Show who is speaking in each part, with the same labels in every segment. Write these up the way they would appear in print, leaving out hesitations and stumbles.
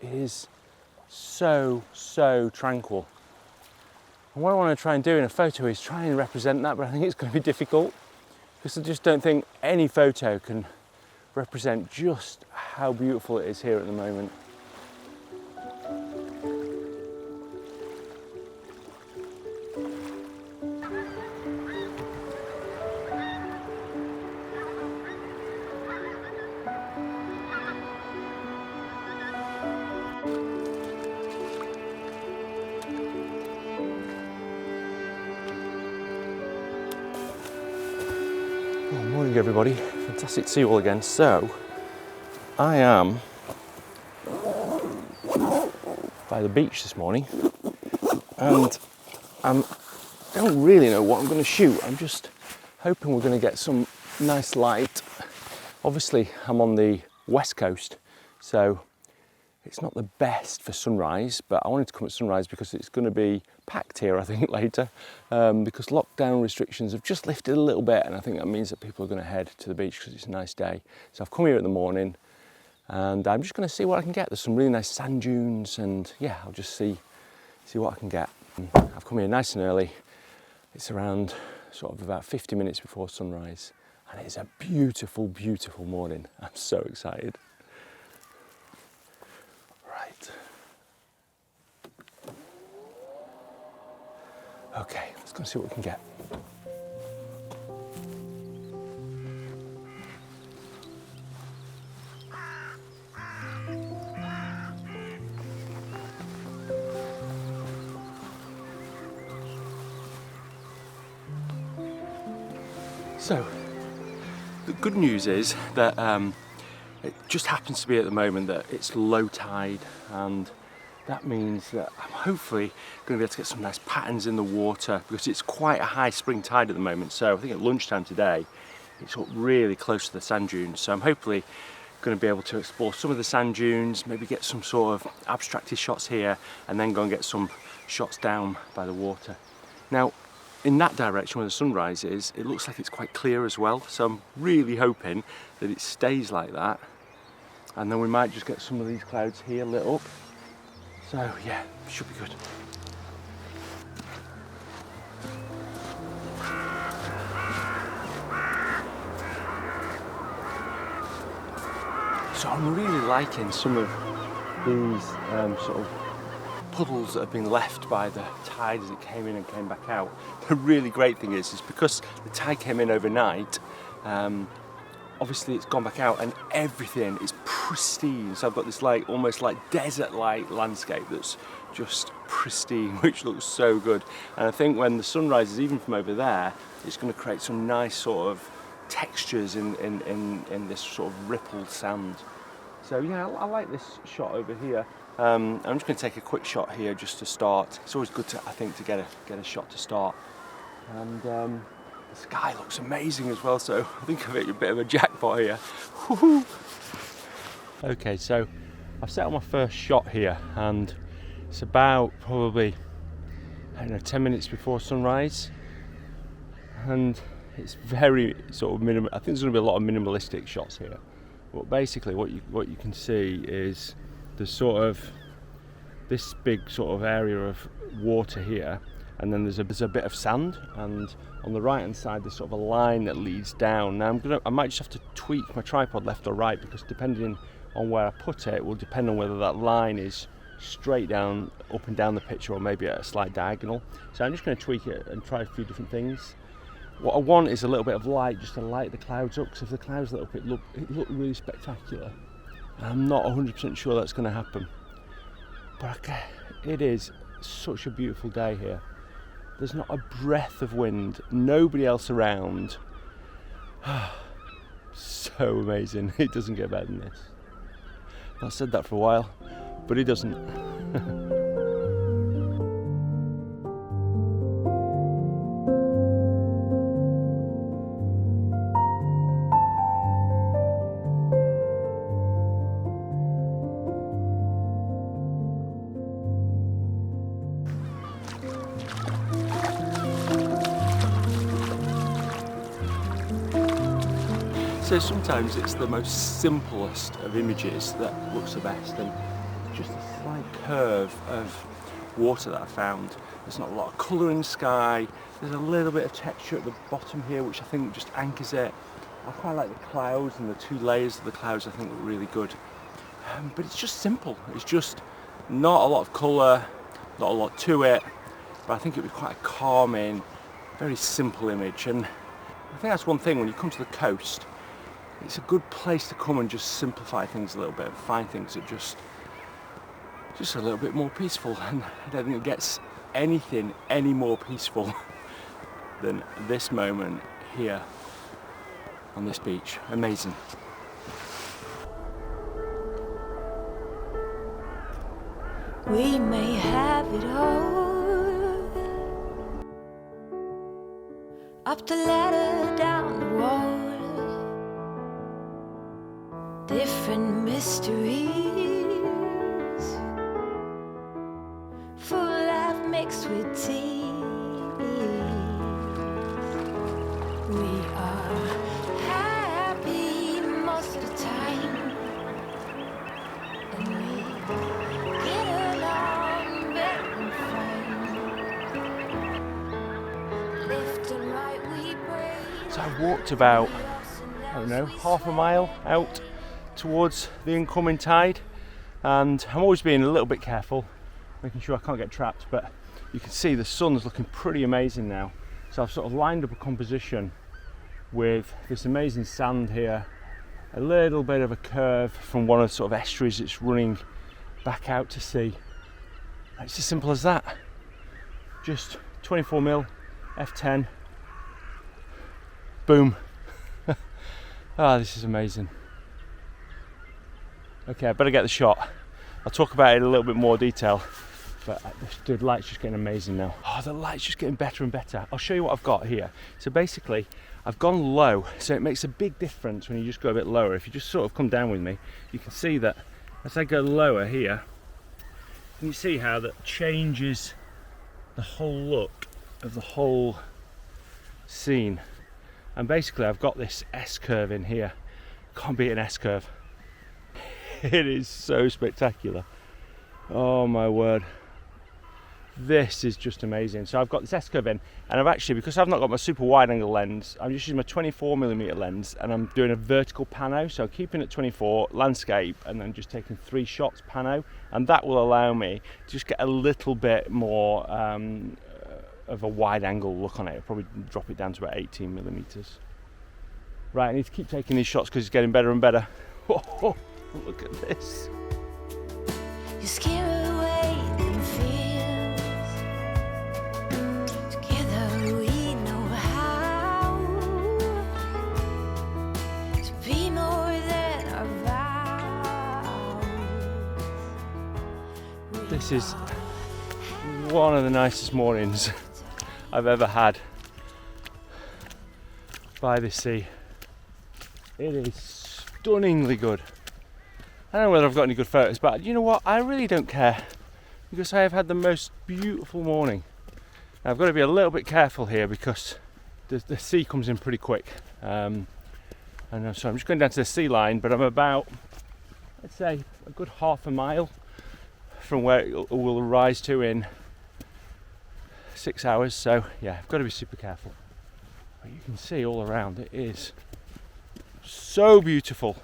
Speaker 1: it is so tranquil. And what I want to try and do in a photo is try and represent that, but I think it's going to be difficult because I just don't think any photo can represent just how beautiful it is here at the moment. Morning everybody, fantastic to see you all again. So, I am by the beach this morning and I don't really know what I'm going to shoot. I'm just hoping we're going to get some nice light. Obviously I'm on the west coast, so it's not the best for sunrise, but I wanted to come at sunrise because it's going to be packed here, I think, later, because lockdown restrictions have just lifted a little bit, and I think that means that people are going to head to the beach because it's a nice day. So I've come here in the morning, and I'm just going to see what I can get. There's some really nice sand dunes, and yeah, I'll just see what I can get. I've come here nice and early. It's around sort of about 50 minutes before sunrise, and it's a beautiful, beautiful morning. I'm so excited. Right. Okay, let's go see what we can get. So, the good news is that it just happens to be at the moment that it's low tide, and that means that I'm hopefully going to be able to get some nice patterns in the water because it's quite a high spring tide at the moment. So I think at lunchtime today it's up really close to the sand dunes. So I'm hopefully going to be able to explore some of the sand dunes, maybe get some sort of abstracted shots here and then go and get some shots down by the water. Now in that direction where the sunrise is, it looks like it's quite clear as well. So I'm really hoping that it stays like that, and then we might just get some of these clouds here lit up. So yeah, should be good. So I'm really liking some of these sort of puddles that have been left by the tide as it came in and came back out. The really great thing is because the tide came in overnight, obviously it's gone back out and everything is pristine. So I've got this like almost like desert-like landscape that's just pristine, which looks so good. And I think when the sun rises, even from over there, it's going to create some nice sort of textures in this sort of rippled sand. So yeah, I like this shot over here. I'm just going to take a quick shot here just to start. It's always good to, I think, to get a shot to start. And the sky looks amazing as well, so I think I've hit a bit of a jackpot here. Woo-hoo. Okay, so I've set on my first shot here, and it's about probably, I don't know, 10 minutes before sunrise, and it's very sort of minimal. I think there's going to be a lot of minimalistic shots here. But basically, what you can see is there's sort of this big sort of area of water here, and then there's a bit of sand, and on the right hand side there's sort of a line that leads down. Now I might just have to tweak my tripod left or right, because depending on where I put it will depend on whether that line is straight down, up and down the picture, or maybe at a slight diagonal. So I'm just going to tweak it and try a few different things. What I want is a little bit of light, just to light the clouds up, because if the clouds lit up it looked really spectacular. And I'm not 100% sure that's going to happen. But it is such a beautiful day here. There's not a breath of wind, nobody else around. So amazing. It doesn't get better than this. I've said that for a while, but it doesn't. So sometimes it's the most simplest of images that looks the best, and just a slight curve of water that I found. There's not a lot of colour in the sky. There's a little bit of texture at the bottom here, which I think just anchors it. I quite like the clouds, and the two layers of the clouds I think look really good. But it's just simple. It's just not a lot of colour, not a lot to it, but I think it would be quite a calming, very simple image. And I think that's one thing when you come to the coast, it's a good place to come and just simplify things a little bit and find things that just a little bit more peaceful. And I don't think it gets anything any more peaceful than this moment here on this beach. Amazing.
Speaker 2: We may have it all, up the ladder, down the wall, different mysteries, full life mixed with tears. We are happy most of the time, and we get along better and fine. Left and right we praise.
Speaker 1: So I've walked about, I don't know, half a mile out towards the incoming tide, and I'm always being a little bit careful, making sure I can't get trapped, but you can see the sun's looking pretty amazing now. So I've sort of lined up a composition with this amazing sand here, a little bit of a curve from one of the sort of estuaries that's running back out to sea. It's as simple as that. Just 24mm f10. Boom. This is amazing. Okay, I better get the shot. I'll talk about it in a little bit more detail, but the light's just getting amazing now. Oh, the light's just getting better and better. I'll show you what I've got here. So basically, I've gone low, so it makes a big difference when you just go a bit lower. If you just sort of come down with me, you can see that as I go lower here, you see how that changes the whole look of the whole scene. And basically I've got this S-curve in here. Can't beat an S-curve. It is so spectacular. Oh my word. This is just amazing. So I've got this S-curve in, and I've actually, because I've not got my super wide angle lens, I'm just using my 24mm lens, and I'm doing a vertical pano, so keeping it 24 landscape and then just taking 3 shots pano, and that will allow me to just get a little bit more of a wide angle look on it. I'll probably drop it down to about 18mm. Right, I need to keep taking these shots because it's getting better and better. Oh, look at this.
Speaker 2: You scare away them fears. Together we know how to be more than our vows.
Speaker 1: This is one of the nicest mornings I've ever had by the sea. It is stunningly good. I don't know whether I've got any good photos, but you know what? I really don't care, because I have had the most beautiful morning. Now, I've got to be a little bit careful here because the sea comes in pretty quick. So I'm just going down to the sea line, but I'm about, let's say, a good half a mile from where it will rise to in 6 hours. So yeah, I've got to be super careful. But you can see all around, it is so beautiful.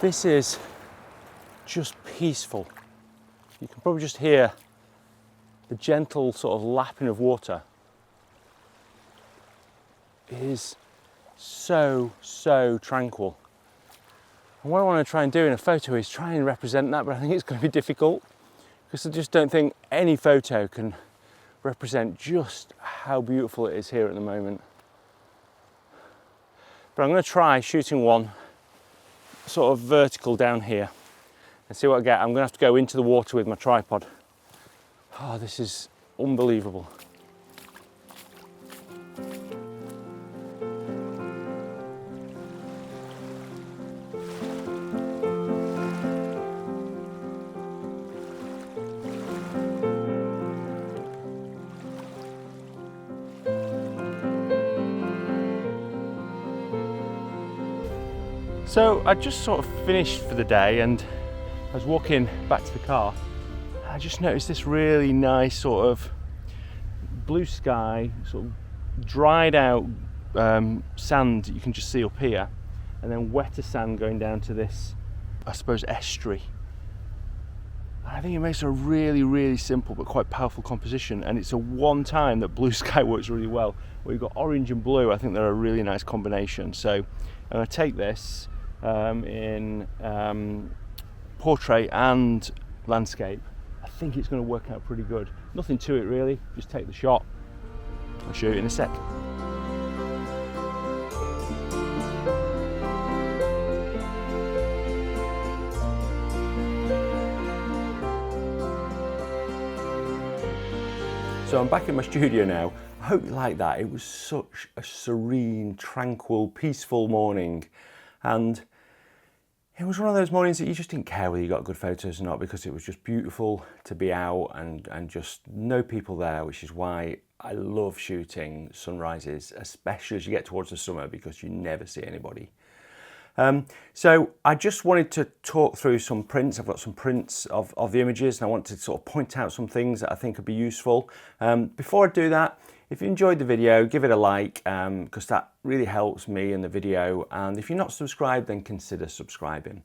Speaker 1: This is just peaceful. You can probably just hear the gentle sort of lapping of water. It is so tranquil. And what I want to try and do in a photo is try and represent that, but I think it's going to be difficult because I just don't think any photo can represent just how beautiful it is here at the moment. But I'm going to try shooting one sort of vertical down here and see what I get. I'm going to have to go into the water with my tripod. Oh, this is unbelievable. So I just sort of finished for the day and I was walking back to the car. I just noticed this really nice sort of blue sky, sort of dried out sand that you can just see up here, and then wetter sand going down to this, I suppose, estuary. I think it makes a really, really simple but quite powerful composition, and it's a one time that blue sky works really well. Where you've got orange and blue, I think they're a really nice combination. So I'm going to take this in portrait and landscape. I think it's going to work out pretty good. Nothing to it really, just take the shot. I'll show you in a sec. So I'm back in my studio now. I hope you like that. It was such a serene, tranquil, peaceful morning. And it was one of those mornings that you just didn't care whether you got good photos or not, because it was just beautiful to be out and just no people there, which is why I love shooting sunrises, especially as you get towards the summer, because you never see anybody. So I just wanted to talk through some prints. I've got some prints of the images, and I want to sort of point out some things that I think would be useful. Before I do that, if you enjoyed the video, give it a like, because that really helps me in the video. And if you're not subscribed, then consider subscribing.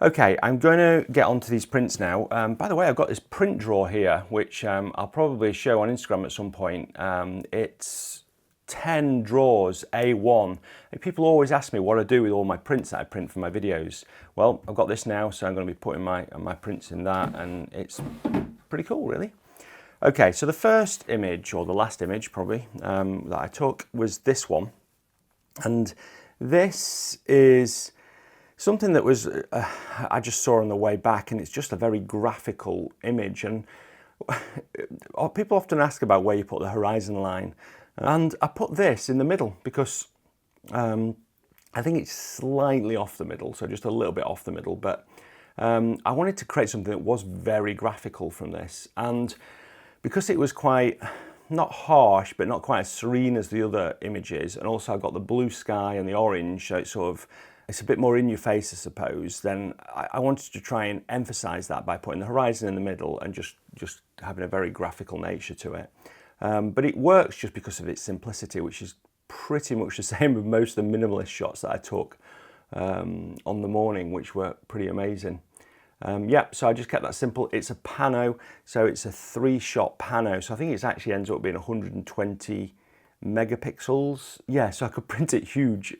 Speaker 1: Okay, I'm going to get onto these prints now. By the way, I've got this print drawer here, which I'll probably show on Instagram at some point. It's 10 drawers, A1. And people always ask me what I do with all my prints that I print for my videos. Well, I've got this now, so I'm going to be putting my prints in that, and it's pretty cool, really. Okay, so the first image, or the last image probably, that I took was this one. And this is something that was, I just saw on the way back, and it's just a very graphical image. And people often ask about where you put the horizon line. And I put this in the middle because I think it's slightly off the middle, so just a little bit off the middle. But I wanted to create something that was very graphical from this. And because it was quite, not harsh, but not quite as serene as the other images, and also I've got the blue sky and the orange, so it's sort of, it's a bit more in your face, I suppose, then I wanted to try and emphasize that by putting the horizon in the middle and just having a very graphical nature to it. But it works just because of its simplicity, which is pretty much the same with most of the minimalist shots that I took on the morning, which were pretty amazing. Yeah, so I just kept that simple. It's a pano, so it's a 3-shot pano. So I think it actually ends up being 120 megapixels. Yeah, so I could print it huge.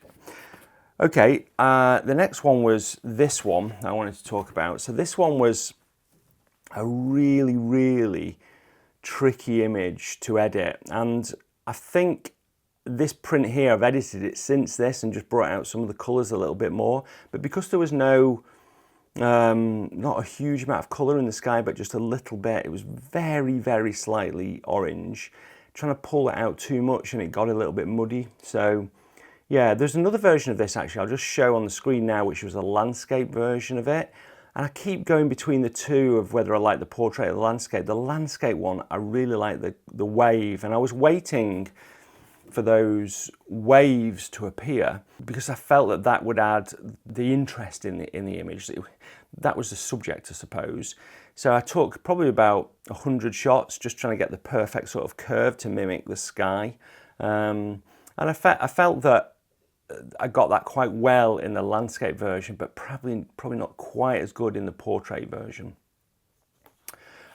Speaker 1: Okay, the next one was this one I wanted to talk about. So this one was a really, really tricky image to edit, and I think this print here, I've edited it since this and just brought out some of the colours a little bit more, but because there was no not a huge amount of colour in the sky, but just a little bit, it was very, very slightly orange, trying to pull it out too much and it got a little bit muddy. So yeah, there's another version of this actually I'll just show on the screen now, which was a landscape version of it. And I keep going between the two of whether I like the portrait or the landscape. The landscape one, I really like the wave, and I was waiting for those waves to appear because I felt that that would add the interest in the image. That was the subject, I suppose. So I took probably about 100 shots, just trying to get the perfect sort of curve to mimic the sky. And I felt that I got that quite well in the landscape version, but probably not quite as good in the portrait version.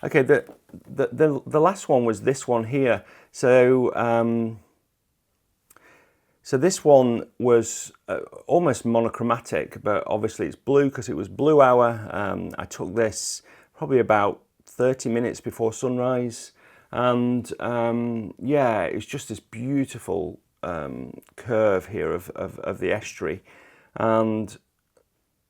Speaker 1: Okay, the last one was this one here. So so this one was almost monochromatic, but obviously it's blue because it was blue hour. I took this probably about 30 minutes before sunrise, and yeah, it's just this beautiful curve here of the estuary, and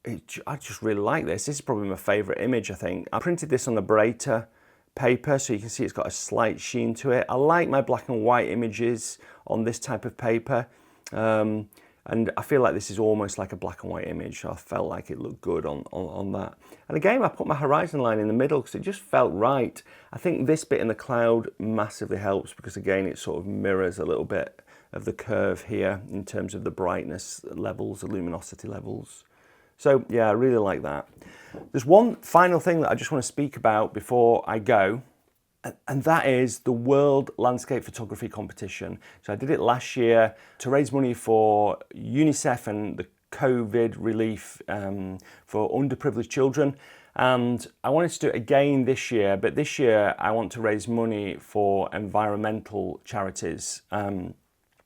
Speaker 1: I just really like this. This is probably my favourite image, I think. I printed this on the Breta paper, so you can see it's got a slight sheen to it. I like my black and white images on this type of paper, and And I feel like this is almost like a black and white image. So I felt like it looked good on that. And again, I put my horizon line in the middle because it just felt right. I think this bit in the cloud massively helps because again, it sort of mirrors a little bit of the curve here in terms of the brightness levels, the luminosity levels. So yeah, I really like that. There's one final thing that I just want to speak about before I go, and that is the World Landscape Photography Competition. So I did it last year to raise money for UNICEF and the COVID relief for underprivileged children. And I wanted to do it again this year, but this year I want to raise money for environmental charities.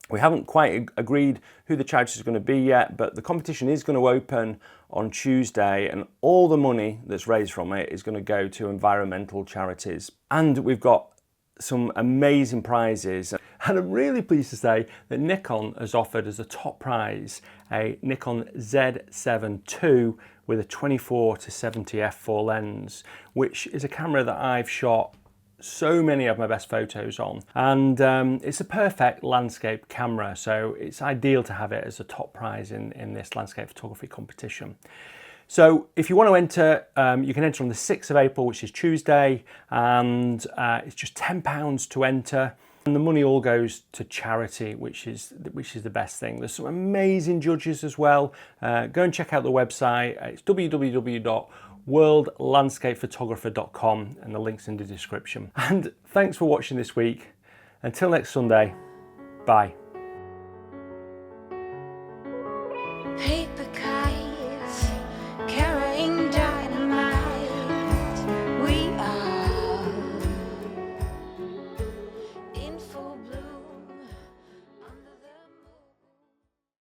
Speaker 1: We haven't quite agreed who the charity is going to be yet, but the competition is going to open on Tuesday and all the money that's raised from it is going to go to environmental charities. And we've got some amazing prizes. And I'm really pleased to say that Nikon has offered as a top prize a Nikon Z7 II with a 24-70 f4 lens, which is a camera that I've shot so many of my best photos on, and it's a perfect landscape camera, so it's ideal to have it as a top prize in this landscape photography competition. So if you want to enter, you can enter on the 6th of April, which is Tuesday, and it's just £10 to enter. And the money all goes to charity, which is the best thing. There's some amazing judges as well. Go and check out the website. It's www.worldlandscapephotographer.com, and the link's in the description. And thanks for watching this week. Until next Sunday, bye.